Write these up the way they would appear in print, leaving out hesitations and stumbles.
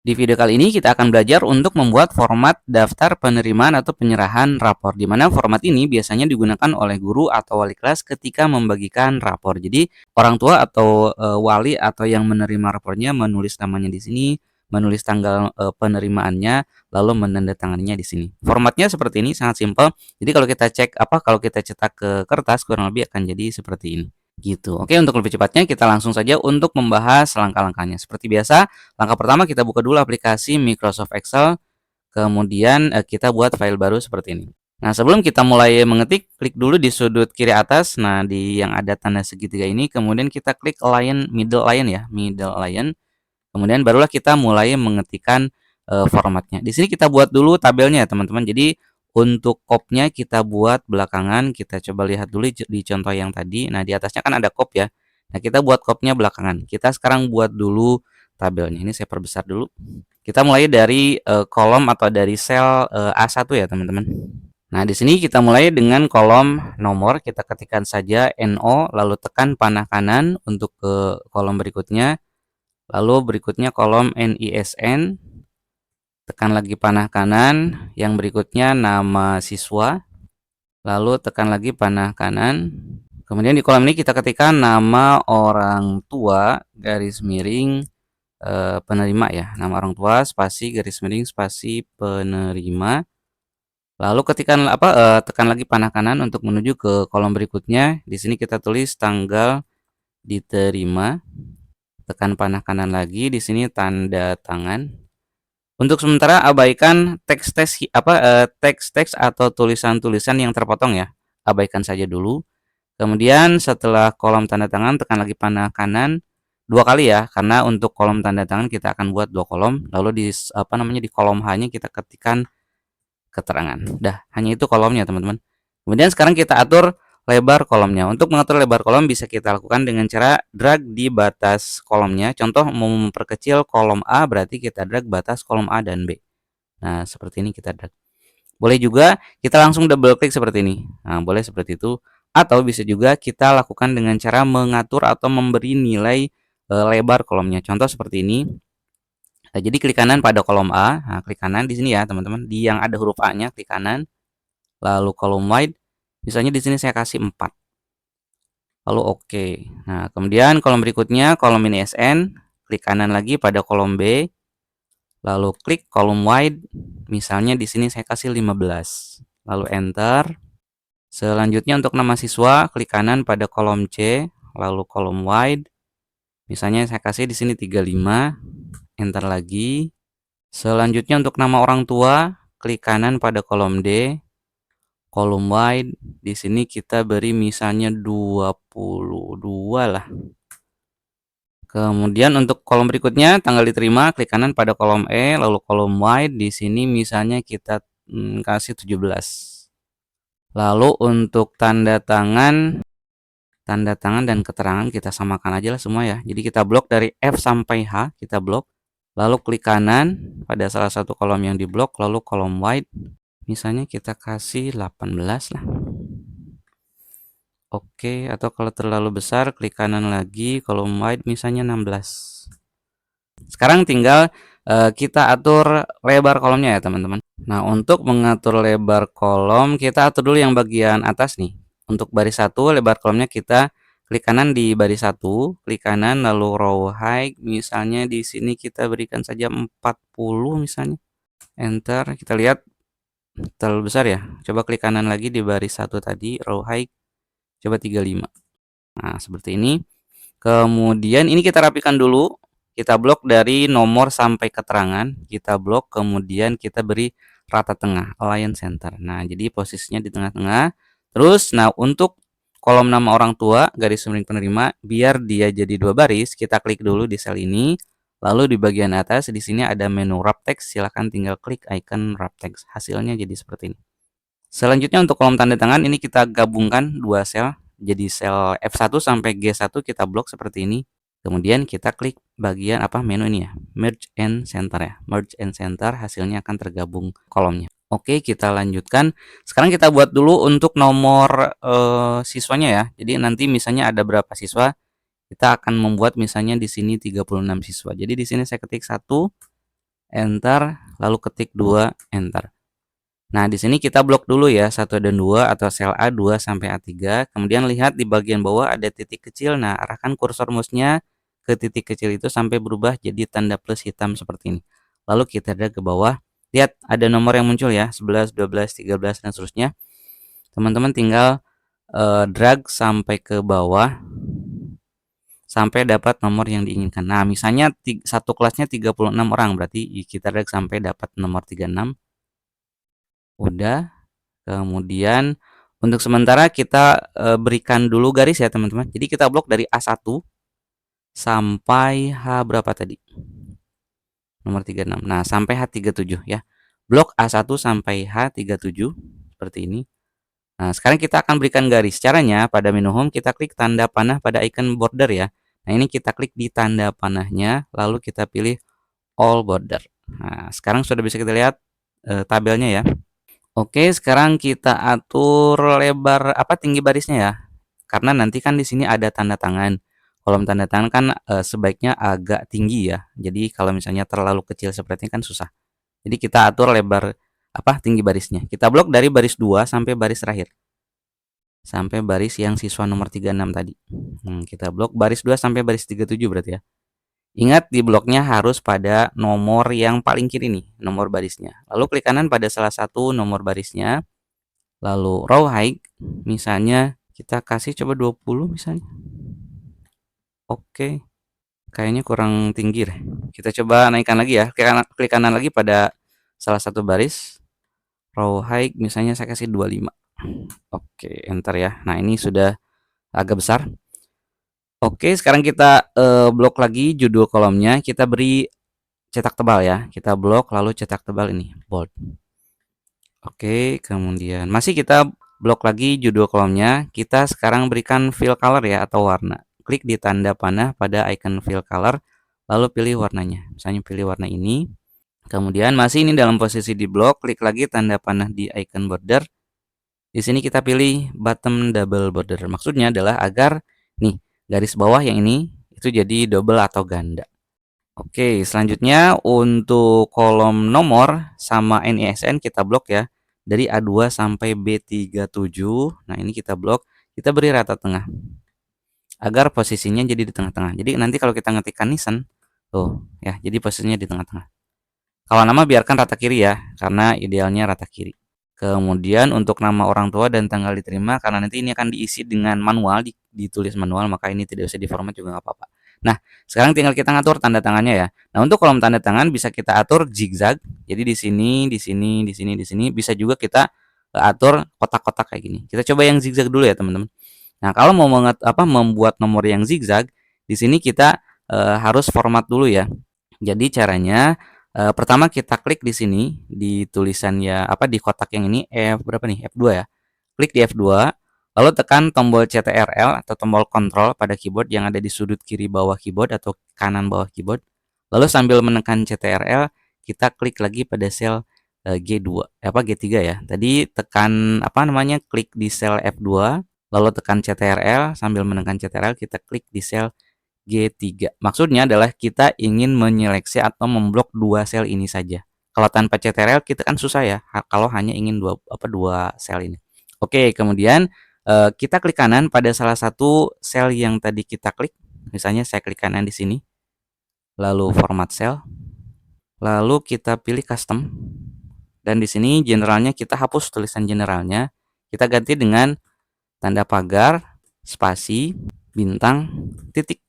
Di video kali ini kita akan belajar untuk membuat format daftar penerimaan atau penyerahan rapor, di mana format ini biasanya digunakan oleh guru atau wali kelas ketika membagikan rapor. Jadi orang tua atau wali atau yang menerima rapornya menulis namanya di sini, menulis tanggal penerimaannya, lalu menandatanganinya di sini. Formatnya seperti ini, sangat simpel. Jadi kalau kita cetak ke kertas kurang lebih akan jadi seperti ini. Gitu. Oke, untuk lebih cepatnya kita langsung saja untuk membahas langkah-langkahnya. Seperti biasa, langkah pertama kita buka dulu aplikasi Microsoft Excel, kemudian kita buat file baru seperti ini. Nah, sebelum kita mulai mengetik, klik dulu di sudut kiri atas, nah di yang ada tanda segitiga ini, kemudian kita klik middle line ya, middle line. Kemudian barulah kita mulai mengetikkan formatnya. Di sini kita buat dulu tabelnya ya, teman-teman. Jadi untuk kopnya kita buat belakangan. Kita coba lihat dulu di contoh yang tadi. Nah, di atasnya kan ada kop ya. Nah, kita buat kopnya belakangan. Kita sekarang buat dulu tabelnya. Ini saya perbesar dulu. Kita mulai dari kolom atau dari sel A1 ya, teman-teman. Nah, di sini kita mulai dengan kolom nomor. Kita ketikkan saja NO, lalu tekan panah kanan untuk ke kolom berikutnya. Lalu berikutnya kolom NISN, tekan lagi panah kanan. Yang berikutnya nama siswa, lalu tekan lagi panah kanan. Kemudian di kolom ini kita ketikkan nama orang tua garis miring penerima ya, nama orang tua spasi garis miring spasi penerima. Lalu tekan lagi panah kanan untuk menuju ke kolom berikutnya. Di sini kita tulis tanggal diterima. Tekan panah kanan lagi, di sini tanda tangan. Untuk sementara abaikan teks-teks atau tulisan-tulisan yang terpotong ya. Abaikan saja dulu. Kemudian setelah kolom tanda tangan tekan lagi panah kanan 2 kali ya, karena untuk kolom tanda tangan kita akan buat 2 kolom. Lalu di kolom H-nya kita ketikkan keterangan. Dah, hanya itu kolomnya, teman-teman. Kemudian sekarang kita atur lebar kolomnya. Untuk mengatur lebar kolom bisa kita lakukan dengan cara drag di batas kolomnya. Contoh mau memperkecil kolom A, berarti kita drag batas kolom A dan B. Nah, seperti ini kita drag. Boleh juga kita langsung double klik seperti ini. Nah, boleh seperti itu. Atau bisa juga kita lakukan dengan cara mengatur atau memberi nilai lebar kolomnya. Contoh seperti ini. Nah, jadi klik kanan pada kolom A. Nah, klik kanan di sini ya, teman-teman. Di yang ada huruf A-nya klik kanan. Lalu kolom wide, misalnya di sini saya kasih 4. Lalu oke. Nah, kemudian kolom berikutnya kolom NISN, klik kanan lagi pada kolom B. Lalu klik kolom wide, misalnya di sini saya kasih 15. Lalu enter. Selanjutnya untuk nama siswa, klik kanan pada kolom C, lalu kolom wide. Misalnya saya kasih di sini 35. Enter lagi. Selanjutnya untuk nama orang tua, klik kanan pada kolom D. Kolom wide, di sini kita beri misalnya 22 lah. Kemudian untuk kolom berikutnya tanggal diterima, klik kanan pada kolom E, lalu kolom wide, di sini misalnya kita kasih 17. Lalu untuk tanda tangan dan keterangan kita samakan aja lah semua ya. Jadi kita blok dari F sampai H, kita blok. Lalu klik kanan pada salah satu kolom yang diblok, lalu kolom wide. Misalnya kita kasih 18 lah. Oke, atau kalau terlalu besar klik kanan lagi, kolom wide misalnya 16. Sekarang tinggal kita atur lebar kolomnya ya, teman-teman. Nah, untuk mengatur lebar kolom, kita atur dulu yang bagian atas nih. Untuk baris 1, lebar kolomnya kita klik kanan di baris 1, klik kanan lalu row height, misalnya di sini kita berikan saja 40 misalnya. Enter, kita lihat terlalu besar ya. Coba klik kanan lagi di baris 1 tadi, row height, coba 35. Nah, seperti ini. Kemudian ini kita rapikan dulu. Kita blok dari nomor sampai keterangan. Kita blok, kemudian kita beri rata tengah, align center. Nah, jadi posisinya di tengah-tengah. Terus, nah untuk kolom nama orang tua, garis miring penerima, biar dia jadi 2 baris, kita klik dulu di sel ini. Lalu di bagian atas di sini ada menu wrap text, silahkan tinggal klik icon wrap text. Hasilnya jadi seperti ini. Selanjutnya untuk kolom tanda tangan ini kita gabungkan 2 sel. Jadi sel F1 sampai G1 kita blok seperti ini. Kemudian kita klik bagian menu ini ya, merge and center ya. Merge and center, hasilnya akan tergabung kolomnya. Oke, kita lanjutkan. Sekarang kita buat dulu untuk nomor siswanya ya. Jadi nanti misalnya ada berapa siswa, kita akan membuat misalnya di sini 36 siswa. Jadi di sini saya ketik 1, enter, lalu ketik 2, enter. Nah, di sini kita blok dulu ya 1 dan 2 atau sel A2 sampai A3. Kemudian lihat di bagian bawah ada titik kecil. Nah, arahkan kursor mouse-nya ke titik kecil itu sampai berubah jadi tanda plus hitam seperti ini. Lalu kita drag ke bawah. Lihat ada nomor yang muncul ya, 11, 12, 13 dan seterusnya. Teman-teman tinggal drag sampai ke bawah sampai dapat nomor yang diinginkan. Nah, misalnya satu kelasnya 36 orang, berarti kita drag sampai dapat nomor 36. Udah. Kemudian untuk sementara kita berikan dulu garis ya teman-teman. Jadi kita blok dari A1 sampai H berapa tadi? Nomor 36. Nah, sampai H37 ya. Blok A1 sampai H37 seperti ini. Nah, sekarang kita akan berikan garis. Caranya pada menu home kita klik tanda panah pada icon border ya. Nah, ini kita klik di tanda panahnya, lalu kita pilih all border. Nah, sekarang sudah bisa kita lihat tabelnya ya. Oke, sekarang kita atur lebar tinggi barisnya ya. Karena nanti kan di sini ada tanda tangan. Kolom tanda tangan kan sebaiknya agak tinggi ya. Jadi kalau misalnya terlalu kecil seperti ini kan susah. Jadi kita atur lebar tinggi barisnya. Kita blok dari baris 2 sampai baris terakhir. Sampai baris yang siswa nomor 36 tadi. Kita blok baris 2 sampai baris 37 berarti ya. Ingat di bloknya harus pada nomor yang paling kiri nih, nomor barisnya. Lalu klik kanan pada salah satu nomor barisnya. Lalu row height, misalnya kita kasih coba 20 misalnya. Oke, kayaknya kurang tinggi deh. Kita coba naikkan lagi ya. Klik kanan lagi pada salah satu baris. Row height misalnya saya kasih 25. Oke, enter ya. Nah, ini sudah agak besar. Oke, sekarang kita blok lagi judul kolomnya. Kita beri cetak tebal ya. Kita blok lalu cetak tebal ini, bold. Oke, kemudian masih kita blok lagi judul kolomnya. Kita sekarang berikan fill color ya atau warna. Klik di tanda panah pada icon fill color, lalu pilih warnanya. Misalnya pilih warna ini. Kemudian masih ini dalam posisi di blok, klik lagi tanda panah di icon border. Di sini kita pilih bottom double border. Maksudnya adalah agar nih garis bawah yang ini itu jadi double atau ganda. Oke, selanjutnya untuk kolom nomor sama NISN kita blok ya. Dari A2 sampai B37. Nah, ini kita blok. Kita beri rata tengah. Agar posisinya jadi di tengah-tengah. Jadi nanti kalau kita ngetikkan Nissan, tuh ya, jadi posisinya di tengah-tengah. Kalau nama biarkan rata kiri ya, karena idealnya rata kiri. Kemudian untuk nama orang tua dan tanggal diterima, karena nanti ini akan diisi dengan manual, ditulis manual, maka ini tidak usah diformat juga nggak apa-apa. Nah, sekarang tinggal kita ngatur tanda tangannya ya. Nah, untuk kolom tanda tangan bisa kita atur zigzag. Jadi di sini, di sini, di sini, di sini. Bisa juga kita atur kotak-kotak kayak gini. Kita coba yang zigzag dulu ya teman-teman. Nah, kalau mau membuat nomor yang zigzag, di sini kita harus format dulu ya. Jadi caranya pertama kita klik di sini di tulisan ya di kotak yang ini berapa nih? F2 ya. Klik di F2, lalu tekan tombol CTRL atau tombol kontrol pada keyboard yang ada di sudut kiri bawah keyboard atau kanan bawah keyboard. Lalu sambil menekan CTRL, kita klik lagi pada sel G2, G3 ya. Tadi tekan klik di sel F2, lalu tekan CTRL, sambil menekan CTRL kita klik di sel G3. Maksudnya adalah kita ingin menyeleksi atau memblok dua sel ini saja. Kalau tanpa CTRL kita kan susah ya, kalau hanya ingin dua sel ini. Oke, kemudian kita klik kanan pada salah satu sel yang tadi kita klik. Misalnya saya klik kanan di sini. Lalu format sel. Lalu kita pilih custom. Dan di sini generalnya kita hapus tulisan generalnya. Kita ganti dengan tanda pagar, spasi, bintang, titik.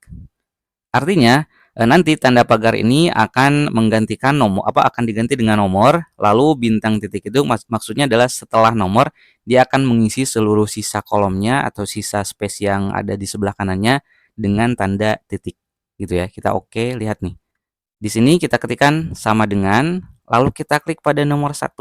Artinya nanti tanda pagar ini akan menggantikan nomor akan diganti dengan nomor, lalu bintang titik itu maksudnya adalah setelah nomor dia akan mengisi seluruh sisa kolomnya atau sisa space yang ada di sebelah kanannya dengan tanda titik gitu ya. Kita oke, lihat nih. Di sini kita ketikkan sama dengan, lalu kita klik pada nomor 1.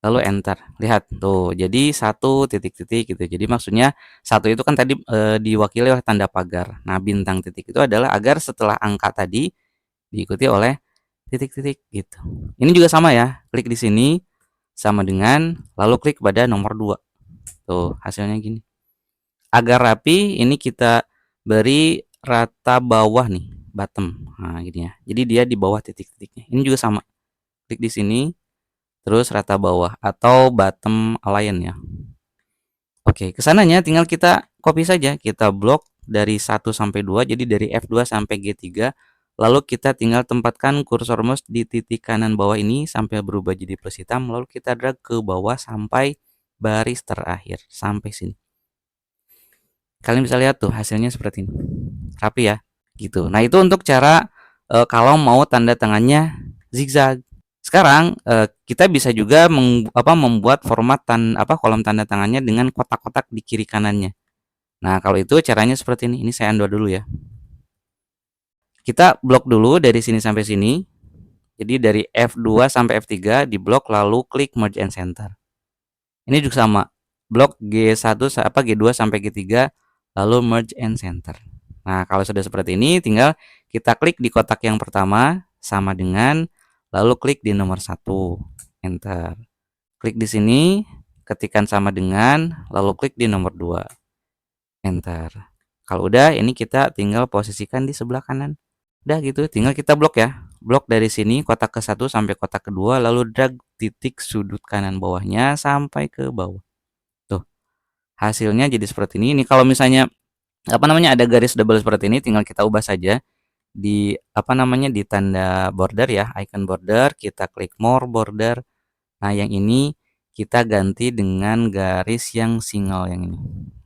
Lalu enter. Lihat tuh, jadi 1 titik-titik gitu. Jadi maksudnya 1 itu kan tadi diwakili oleh tanda pagar. Nah, bintang titik itu adalah agar setelah angka tadi diikuti oleh titik-titik gitu. Ini juga sama ya. Klik di sini sama dengan, lalu klik pada nomor 2. Tuh, hasilnya gini. Agar rapi, ini kita beri rata bawah nih, bottom. Nah, gini ya. Jadi dia di bawah titik-titiknya. Ini juga sama. Klik di sini, terus rata bawah atau bottom align ya. Oke, kesananya tinggal kita copy saja, kita blok dari 1 sampai 2, jadi dari F2 sampai G3, lalu kita tinggal tempatkan kursor mouse di titik kanan bawah ini sampai berubah jadi plus hitam, lalu kita drag ke bawah sampai baris terakhir, sampai sini. Kalian bisa lihat tuh hasilnya seperti ini. Rapi ya, gitu. Nah, itu untuk cara kalau mau tanda tangannya zigzag. Sekarang kita bisa juga membuat format kolom tanda tangannya dengan kotak-kotak di kiri kanannya. Nah, kalau itu caranya seperti ini. Ini saya undo dulu ya. Kita blok dulu dari sini sampai sini. Jadi dari F2 sampai F3 diblok lalu klik merge and center. Ini juga sama. Blok G1 G2 sampai G3 lalu merge and center. Nah, kalau sudah seperti ini tinggal kita klik di kotak yang pertama sama dengan lalu klik di nomor 1, enter. Klik di sini, ketikkan sama dengan, lalu klik di nomor 2, enter. Kalau udah, ini kita tinggal posisikan di sebelah kanan. Udah gitu, tinggal kita blok ya. Blok dari sini kotak ke-1 sampai kotak kedua, lalu drag titik sudut kanan bawahnya sampai ke bawah. Tuh, hasilnya jadi seperti ini. Ini kalau misalnya ada garis double seperti ini, tinggal kita ubah saja di di tanda border ya, icon border, kita klik more border. Nah, yang ini kita ganti dengan garis yang single yang ini.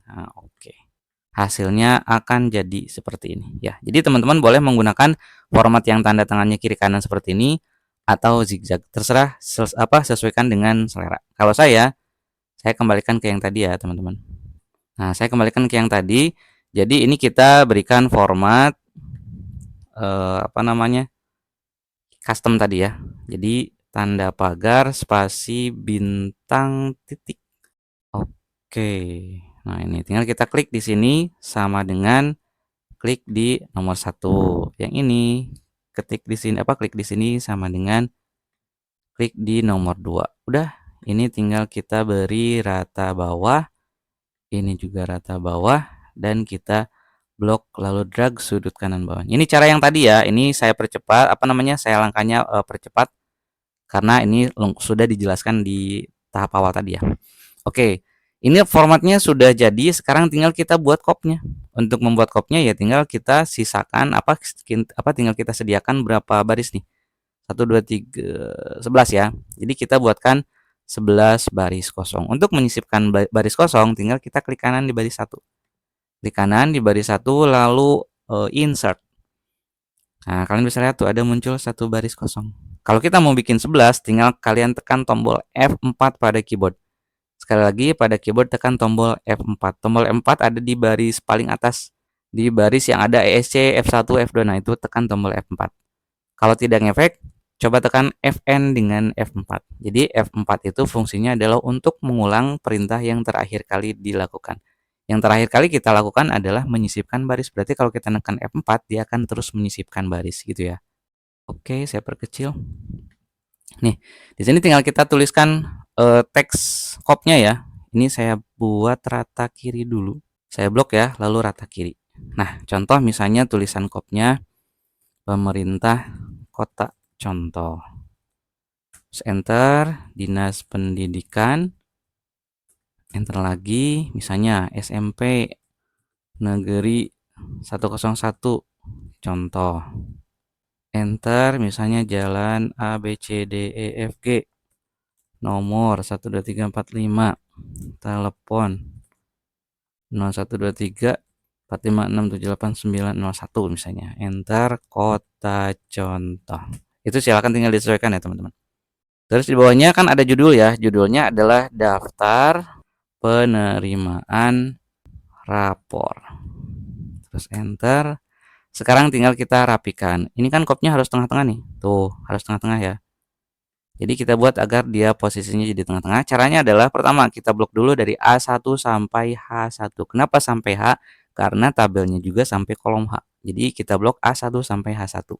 Nah, oke. Hasilnya akan jadi seperti ini ya. Jadi teman-teman boleh menggunakan format yang tanda tangannya kiri kanan seperti ini atau zigzag. Terserah sesuaikan dengan selera. Kalau saya kembalikan ke yang tadi ya, teman-teman. Nah, saya kembalikan ke yang tadi. Jadi ini kita berikan format custom tadi ya. Jadi tanda pagar spasi bintang titik. Oke. Nah, ini tinggal kita klik di sini sama dengan klik di nomor 1. Yang ini klik di sini sama dengan klik di nomor 2. Udah, ini tinggal kita beri rata bawah. Ini juga rata bawah dan kita blok lalu drag sudut kanan bawah. Ini cara yang tadi ya. Ini saya percepat saya langkahnya percepat karena ini sudah dijelaskan di tahap awal tadi ya. Oke. Ini formatnya sudah jadi, sekarang tinggal kita buat kopnya. Untuk membuat kopnya ya tinggal kita sisakan tinggal kita sediakan berapa baris nih. 1 2 3 11 ya. Jadi kita buatkan 11 baris kosong. Untuk menyisipkan baris kosong tinggal kita klik kanan di baris 1. Klik kanan di baris 1 lalu insert. Nah, kalian bisa lihat tuh ada muncul 1 baris kosong. Kalau kita mau bikin 11 tinggal kalian tekan tombol F4 pada keyboard. Sekali lagi pada keyboard tekan tombol F4. Tombol F4 ada di baris paling atas. Di baris yang ada ESC, F1, F2. Nah, itu tekan tombol F4. Kalau tidak ngefek, coba tekan Fn dengan F4. Jadi F4 itu fungsinya adalah untuk mengulang perintah yang terakhir kali dilakukan. Yang terakhir kali kita lakukan adalah menyisipkan baris. Berarti kalau kita tekan F4, dia akan terus menyisipkan baris gitu ya. Oke, saya perkecil. Nih, di sini tinggal kita tuliskan teks kopnya ya. Ini saya buat rata kiri dulu. Saya blok ya, lalu rata kiri. Nah, contoh misalnya tulisan kopnya pemerintah kota contoh. Terus enter, Dinas Pendidikan. Enter lagi, misalnya SMP Negeri 101 contoh. Enter, misalnya Jalan A B C D E F G. Nomor 12345, telepon 0123 4567891 misalnya. Enter, kota contoh. Itu silakan tinggal disesuaikan ya teman-teman. Terus di bawahnya kan ada judul ya. Judulnya adalah daftar penerimaan rapor. Terus enter. Sekarang tinggal kita rapikan. Ini kan kopnya harus tengah-tengah nih. Tuh, harus tengah-tengah ya. Jadi kita buat agar dia posisinya jadi tengah-tengah. Caranya adalah pertama kita blok dulu dari A1 sampai H1. Kenapa sampai H? Karena tabelnya juga sampai kolom H. Jadi kita blok A1 sampai H1.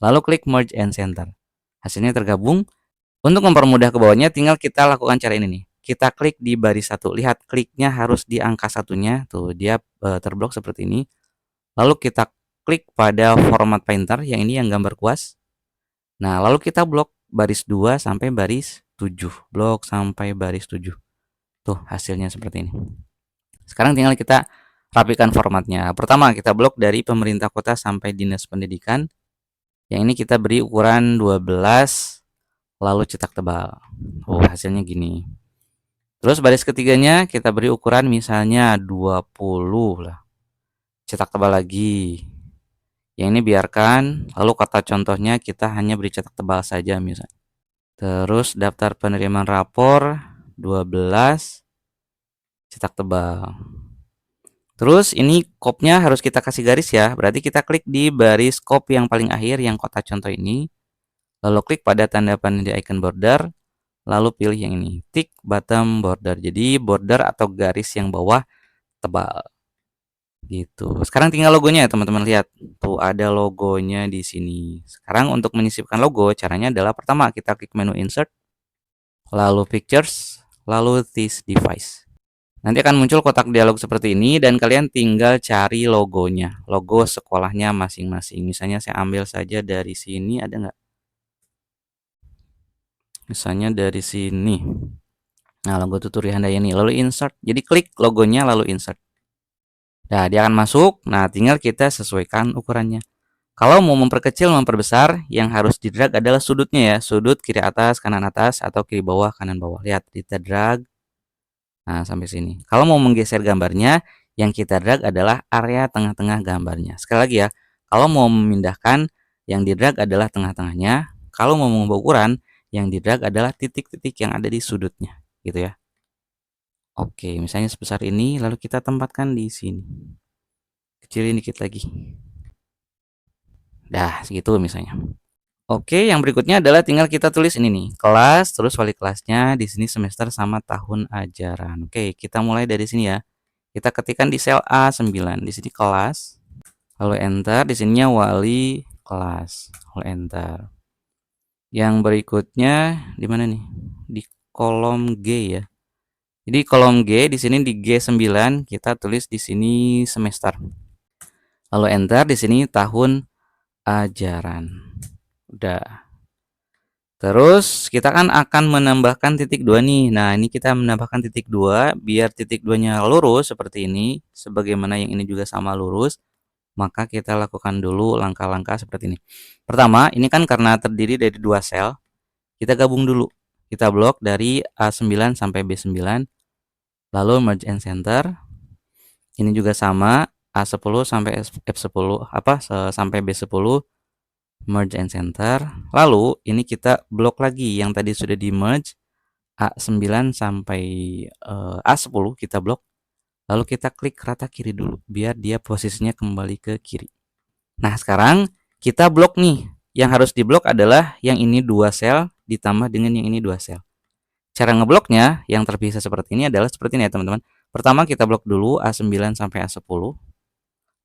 Lalu klik merge and center. Hasilnya tergabung. Untuk mempermudah ke bawahnya tinggal kita lakukan cara ini nih. Kita klik di baris 1. Lihat kliknya harus di angka 1-nya. Tuh dia terblok seperti ini. Lalu kita klik pada format painter yang ini yang gambar kuas. Nah, lalu kita blok baris 2 sampai baris 7. Blok sampai baris 7. Tuh hasilnya seperti ini. Sekarang tinggal kita rapikan formatnya. Pertama kita blok dari pemerintah kota sampai dinas pendidikan. Yang ini kita beri ukuran 12, lalu cetak tebal. Oh, hasilnya gini. Terus baris ketiganya kita beri ukuran misalnya 20 lah. Cetak tebal lagi. Yang ini biarkan, lalu kata contohnya kita hanya beri cetak tebal saja misalnya. Terus daftar penerimaan rapor 12, cetak tebal. Terus ini kopnya harus kita kasih garis ya. Berarti kita klik di baris kop yang paling akhir yang kotak contoh ini. Lalu klik pada tanda panah di icon border. Lalu pilih yang ini, tick bottom border. Jadi border atau garis yang bawah tebal. Gitu. Sekarang tinggal logonya ya teman-teman, lihat. Tuh ada logonya di sini. Sekarang untuk menyisipkan logo caranya adalah pertama kita klik menu insert, lalu pictures, lalu this device. Nanti akan muncul kotak dialog seperti ini dan kalian tinggal cari logonya, logo sekolahnya masing-masing. Misalnya saya ambil saja dari sini, ada nggak? Misalnya dari sini. Nah, logo Tuturi Handayani, lalu insert. Jadi klik logonya lalu insert. Nah, dia akan masuk. Nah, tinggal kita sesuaikan ukurannya. Kalau mau memperkecil, memperbesar, yang harus di-drag adalah sudutnya ya. Sudut kiri atas, kanan atas, atau kiri bawah, kanan bawah. Lihat, kita drag. Nah, sampai sini. Kalau mau menggeser gambarnya, yang kita drag adalah area tengah-tengah gambarnya. Sekali lagi ya, kalau mau memindahkan, yang di drag adalah tengah-tengahnya. Kalau mau mengubah ukuran, yang di drag adalah titik-titik yang ada di sudutnya, gitu ya. Oke, misalnya sebesar ini, lalu kita tempatkan di sini. Kecilin dikit lagi. Dah, segitu misalnya. Oke, yang berikutnya adalah tinggal kita tulis ini nih, kelas, terus wali kelasnya, di sini semester sama tahun ajaran. Oke, kita mulai dari sini ya. Kita ketikkan di sel A9, di sini kelas, lalu enter, di sininya wali kelas, lalu enter. Yang berikutnya di mana nih? Di kolom G ya. Jadi kolom G di sini di G9 kita tulis di sini semester. Lalu enter, di sini tahun ajaran. Udah. Terus kita kan akan menambahkan titik 2 nih. Nah, ini kita menambahkan titik 2 biar titik 2-nya lurus seperti ini, sebagaimana yang ini juga sama lurus. Maka kita lakukan dulu langkah-langkah seperti ini. Pertama, ini kan karena terdiri dari 2 sel, kita gabung dulu. Kita blok dari A9 sampai B9, lalu merge and center. Ini juga sama, A10 sampai F10 sampai B10, merge and center. Lalu ini kita blok lagi yang tadi sudah di merge, A9 sampai A10 kita blok. Lalu kita klik rata kiri dulu biar dia posisinya kembali ke kiri. Nah, sekarang kita blok nih. Yang harus diblok adalah yang ini 2 sel ditambah dengan yang ini 2 sel. Cara ngebloknya yang terpisah seperti ini adalah seperti ini ya teman-teman. Pertama kita blok dulu A9 sampai A10.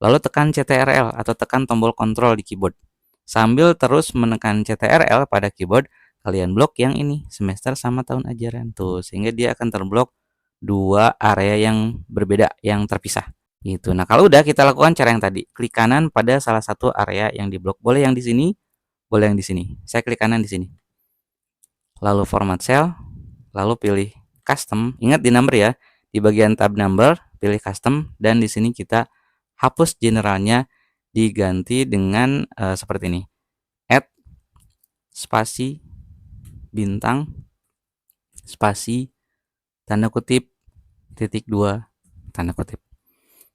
Lalu tekan CTRL atau tekan tombol kontrol di keyboard. Sambil terus menekan CTRL pada keyboard, kalian blok yang ini, semester sama tahun ajaran. Tuh, sehingga dia akan terblok 2 area yang berbeda, yang terpisah. Gitu. Nah, kalau udah kita lakukan cara yang tadi. Klik kanan pada salah satu area yang diblok. Boleh yang di sini, boleh yang di sini. Saya klik kanan di sini. Lalu format cell, lalu pilih custom. Ingat di number ya. Di bagian tab number, pilih custom dan di sini kita hapus generalnya, diganti dengan seperti ini. Add spasi bintang spasi tanda kutip titik 2 tanda kutip.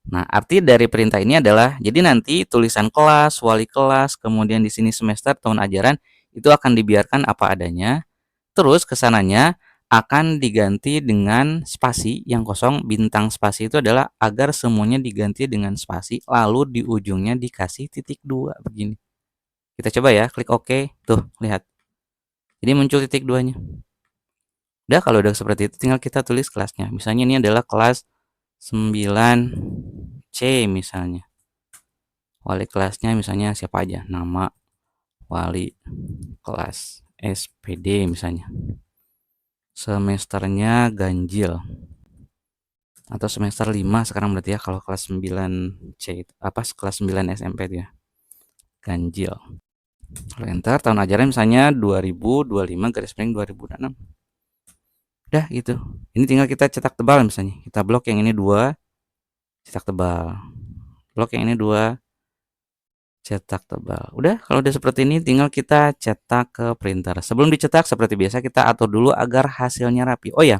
Nah, arti dari perintah ini adalah jadi nanti tulisan kelas, wali kelas, kemudian di sini semester, tahun ajaran itu akan dibiarkan apa adanya. Terus kesananya akan diganti dengan spasi yang kosong. Bintang spasi itu adalah agar semuanya diganti dengan spasi, lalu di ujungnya dikasih titik 2 begini. Kita coba ya, klik OK. Tuh, lihat. Jadi muncul titik 2-nya. Udah, kalau udah seperti itu tinggal kita tulis kelasnya. Misalnya ini adalah kelas 9C misalnya. Wali kelasnya misalnya siapa aja? Nama wali kelas SPD misalnya. Semesternya ganjil. Atau semester 5 sekarang berarti ya, kalau kelas 9C kelas 9 SMP itu ya. Ganjil. Lalu enter, tahun ajaran misalnya 2025/2026. Udah gitu. Ini tinggal kita cetak tebal misalnya. Kita blok yang ini 2, cetak tebal. Blok yang ini 2, cetak tebal. Udah, kalau udah seperti ini tinggal kita cetak ke printer. Sebelum dicetak seperti biasa kita atur dulu agar hasilnya rapi. Oh ya,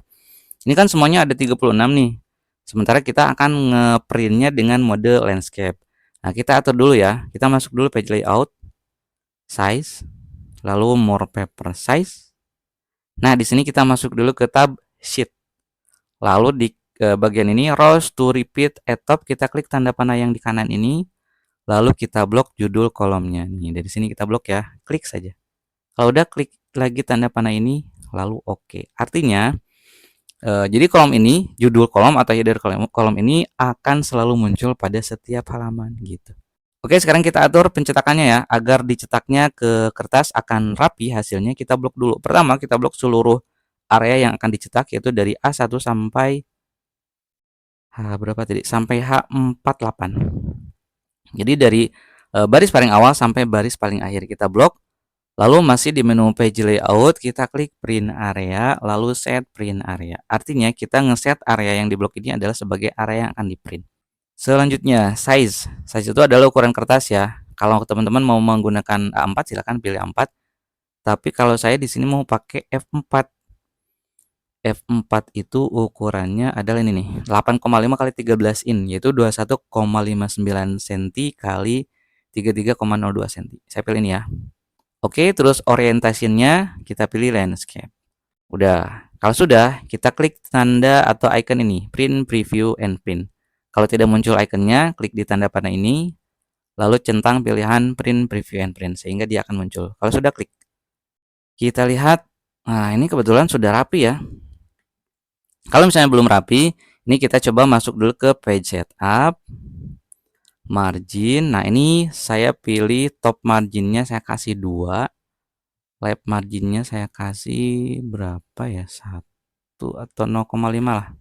ini kan semuanya ada 36 nih. Sementara kita akan ngeprintnya dengan mode landscape. Nah, kita atur dulu ya. Kita masuk dulu page layout, size, lalu more paper size. Nah, di sini kita masuk dulu ke tab sheet. Lalu di bagian ini rows to repeat at top, kita klik tanda panah yang di kanan ini. Lalu kita blok judul kolomnya. Nih, dari sini kita blok ya. Klik saja. Kalau udah klik lagi tanda panah ini, lalu oke. Artinya jadi kolom ini, judul kolom atau header kolom ini akan selalu muncul pada setiap halaman gitu. Oke, sekarang kita atur pencetakannya ya. Agar dicetaknya ke kertas akan rapi hasilnya, kita blok dulu. Pertama, kita blok seluruh area yang akan dicetak, yaitu dari A1 sampai berapa tadi? Sampai H48. Jadi dari baris paling awal sampai baris paling akhir kita blok. Lalu masih di menu page layout, kita klik print area, lalu set print area. Artinya kita ngeset area yang di blok ini adalah sebagai area yang akan di print. Selanjutnya size. Size itu adalah ukuran kertas ya. Kalau teman-teman mau menggunakan A4 silahkan pilih A4. Tapi kalau saya di sini mau pakai F4. F4 itu ukurannya adalah ini nih, 8,5 kali 13 in, yaitu 21,59 cm kali 33,02 cm. Saya pilih ini ya. Oke, terus orientasinya kita pilih landscape. Udah. Kalau sudah, kita klik tanda atau icon ini, print, preview, and print. Kalau tidak muncul ikonnya, klik di tanda panah ini, lalu centang pilihan print, preview, and print, sehingga dia akan muncul. Kalau sudah klik, kita lihat, nah ini kebetulan sudah rapi ya. Kalau misalnya belum rapi, ini kita coba masuk dulu ke page setup, margin. Nah ini saya pilih top marginnya saya kasih 2, left marginnya saya kasih berapa ya, 1 atau 0,5 lah.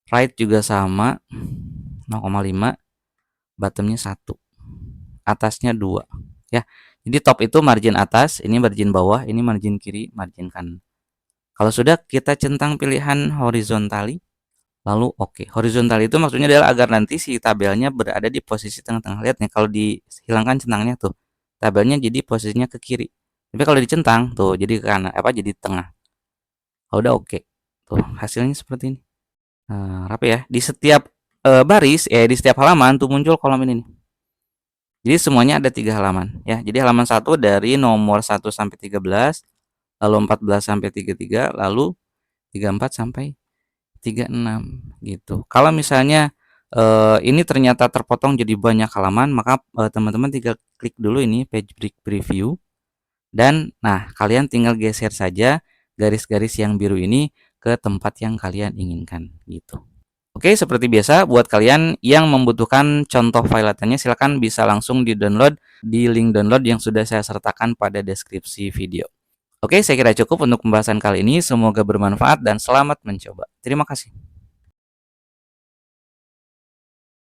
Right juga sama, 0,5, bottomnya 1, atasnya 2 ya. Jadi top itu margin atas, ini margin bawah, ini margin kiri, margin kanan. Kalau sudah, kita centang pilihan horizontally, lalu oke. Horizontal itu maksudnya adalah agar nanti si tabelnya berada di posisi tengah-tengah. Lihat nih, kalau dihilangkan centangnya tuh, tabelnya jadi posisinya ke kiri. Tapi kalau dicentang tuh jadi ke kanan, jadi tengah. Kalau udah oke. Tuh, hasilnya seperti ini. Nah, rapi ya. Di setiap baris, di setiap halaman tuh muncul kolom ini nih. Jadi semuanya ada 3 halaman ya. Jadi halaman 1 dari nomor 1 sampai 13, lalu 14 sampai 33, lalu 34 sampai 36 gitu. Kalau misalnya ini ternyata terpotong jadi banyak halaman, maka teman-teman tinggal klik dulu ini page break preview, dan nah kalian tinggal geser saja garis-garis yang biru ini ke tempat yang kalian inginkan gitu. Oke, seperti biasa buat kalian yang membutuhkan contoh file latennya, silakan bisa langsung di-download di link download yang sudah saya sertakan pada deskripsi video. Oke, saya kira cukup untuk pembahasan kali ini. Semoga bermanfaat dan selamat mencoba. Terima kasih.